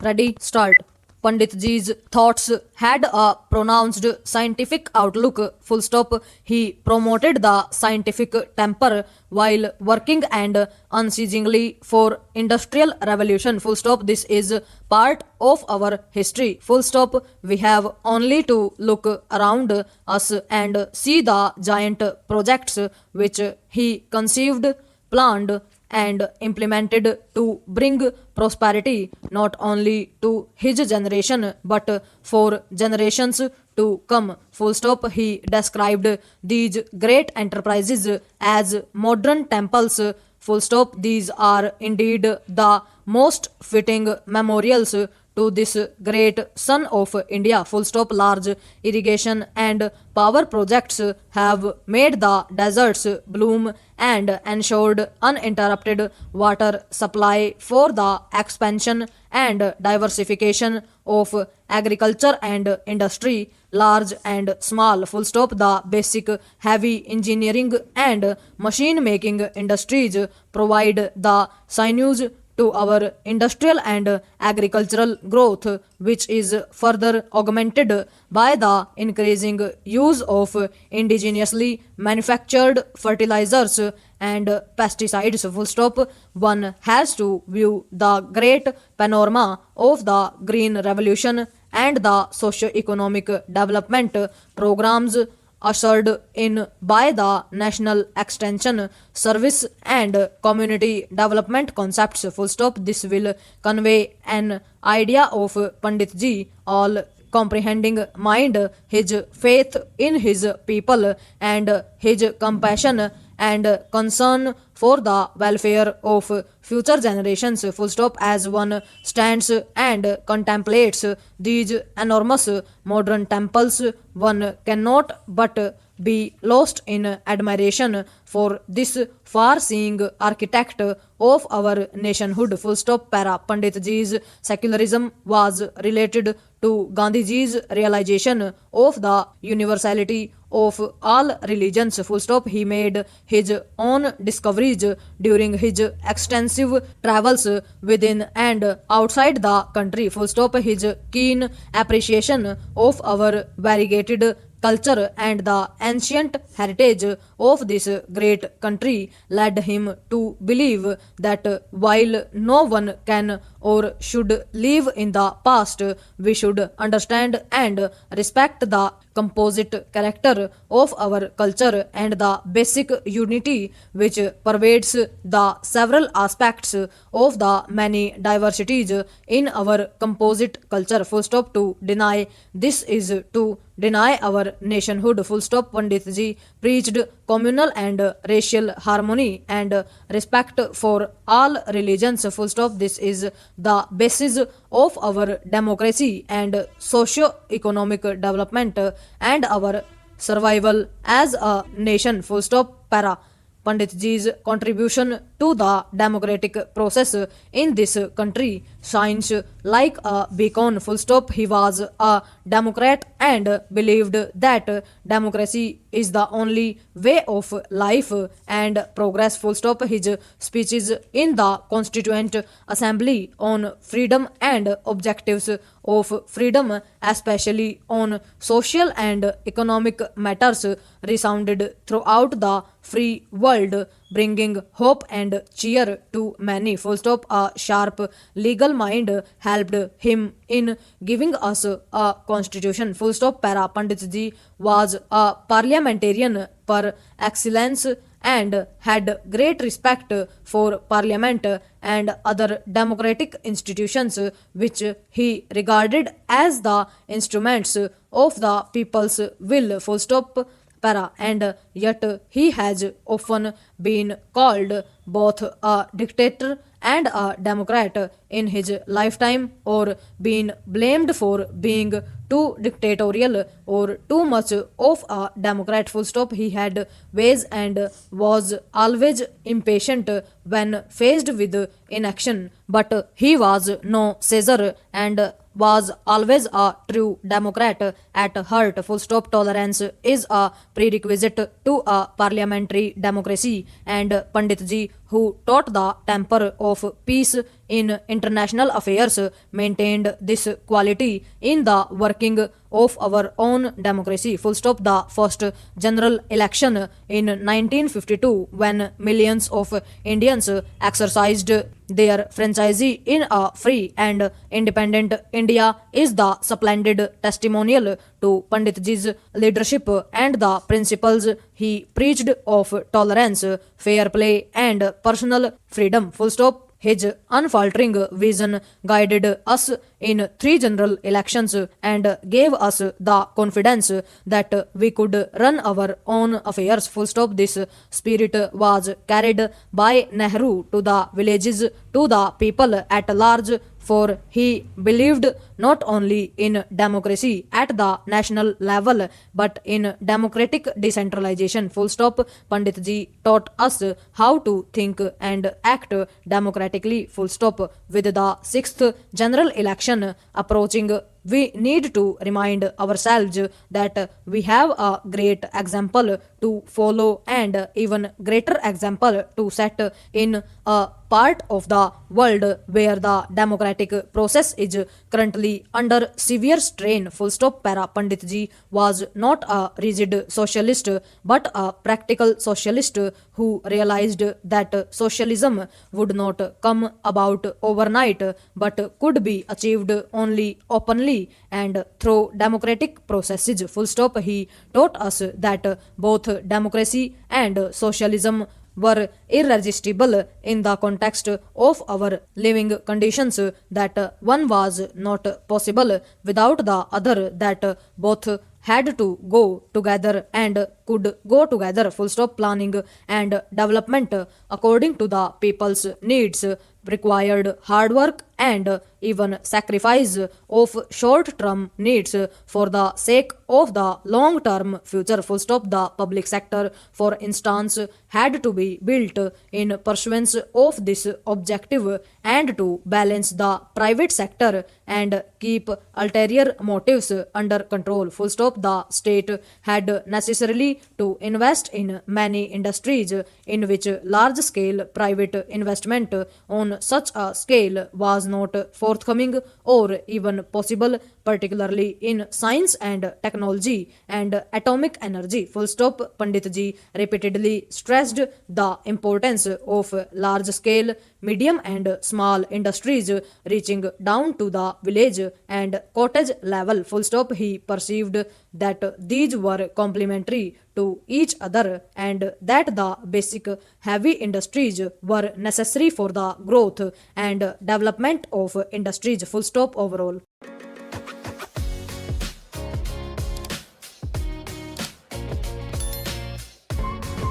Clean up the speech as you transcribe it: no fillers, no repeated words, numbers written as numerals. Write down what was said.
Ready, start. Pandit Ji's thoughts had a pronounced scientific outlook. Full stop. He promoted the scientific temper while working and unceasingly for industrial revolution. Full stop. This is part of our history. Full stop. We have only to look around us and see the giant projects which he conceived, planned, and implemented to bring prosperity not only to his generation but for generations to come. Full stop. He described these great enterprises as modern temples. Full stop. These are indeed the most fitting memorials to this great son of India. Full stop. Large irrigation and power projects have made the deserts bloom and ensured uninterrupted water supply for the expansion and diversification of agriculture and industry, large and small. Full stop. The basic heavy engineering and machine making industries provide the sinews to our industrial and agricultural growth, which is further augmented by the increasing use of indigenously manufactured fertilizers and pesticides. Full stop. One has to view the great panorama of the green revolution and the socio-economic development programs ushered in by the National Extension Service and Community Development concepts. Full stop. This will convey an idea of Pandit Ji all comprehending mind, his faith in his people, and his compassion and concern for the welfare of future generations. Full stop. As one stands and contemplates these enormous modern temples, one cannot but be lost in admiration for this far-seeing architect of our nationhood. Full stop. Para. Pandit Ji's secularism was related to Gandhiji's realization of the universality of all religions. Full stop. He made his own discoveries during his extensive travels within and outside the country. Full stop. His keen appreciation of our variegated culture and the ancient heritage of this great country led him to believe that while no one can or should live in the past, we should understand and respect the composite character of our culture and the basic unity which pervades the several aspects of the many diversities in our composite culture. Full stop. To deny this is to deny our nationhood. Full stop. Pandit Ji preached communal and racial harmony and respect for all religions. Full stop. This is the basis of our democracy and socio-economic development and our survival as a nation. Full stop. Para. Pandit Ji's contribution to the democratic process in this country shines like a beacon. Full stop. He was a Democrat and believed that democracy is the only way of life and progress. Full stop. His speeches in the Constituent Assembly on freedom and objectives of freedom, especially on social and economic matters, resounded throughout the free world, bringing hope and cheer to many. Full stop. A sharp legal mind helped him in giving us a constitution. Full stop. Para. Pandit Ji was a parliamentarian par excellence and had great respect for parliament and other democratic institutions which he regarded as the instruments of the people's will. Full stop. Para. And yet he has often been called both a dictator and a democrat in his lifetime, or been blamed for being too dictatorial or too much of a democrat. Full stop. He had ways and was always impatient when faced with inaction, but he was no Caesar and was always a true democrat at heart. Full stop. Tolerance is a prerequisite to a parliamentary democracy, and Pandit Ji who taught the temper of peace in international affairs, maintained this quality in the working of our own democracy. Full stop. The first general election in 1952, when millions of Indians exercised their franchise in a free and independent India, is the splendid testimonial to Panditji's leadership and the principles he preached of tolerance, fair play, and personal freedom. Full stop. His unfaltering vision guided us in three general elections and gave us the confidence that we could run our own affairs. Full stop. This spirit was carried by Nehru to the villages, to the people at large, for he believed not only in democracy at the national level but in democratic decentralization. Full stop. Panditji taught us how to think and act democratically. Full stop. With the sixth general election approaching, we need to remind ourselves that we have a great example to follow and even greater example to set in a part of the world where the democratic process is currently under severe strain. Full stop. Para. Panditji was not a rigid socialist but a practical socialist who realized that socialism would not come about overnight but could be achieved only openly and through democratic processes. Full stop. He taught us that both democracy and socialism were irresistible in the context of our living conditions, that one was not possible without the other, that both had to go together and could go together. Full stop. Planning and development according to the people's needs required hard work and even sacrifice of short-term needs for the sake of the long-term future. Full stop. The public sector, for instance, had to be built in pursuance of this objective and to balance the private sector and keep ulterior motives under control. Full stop. The state had necessarily to invest in many industries in which large-scale private investment on such a scale was not forthcoming or even possible, particularly in science and technology and atomic energy. Full stop. Panditji repeatedly stressed the importance of large-scale, medium and small industries reaching down to the village and cottage level. Full stop. He perceived that these were complementary to each other and that the basic heavy industries were necessary for the growth and development of industries. Full stop. Overall.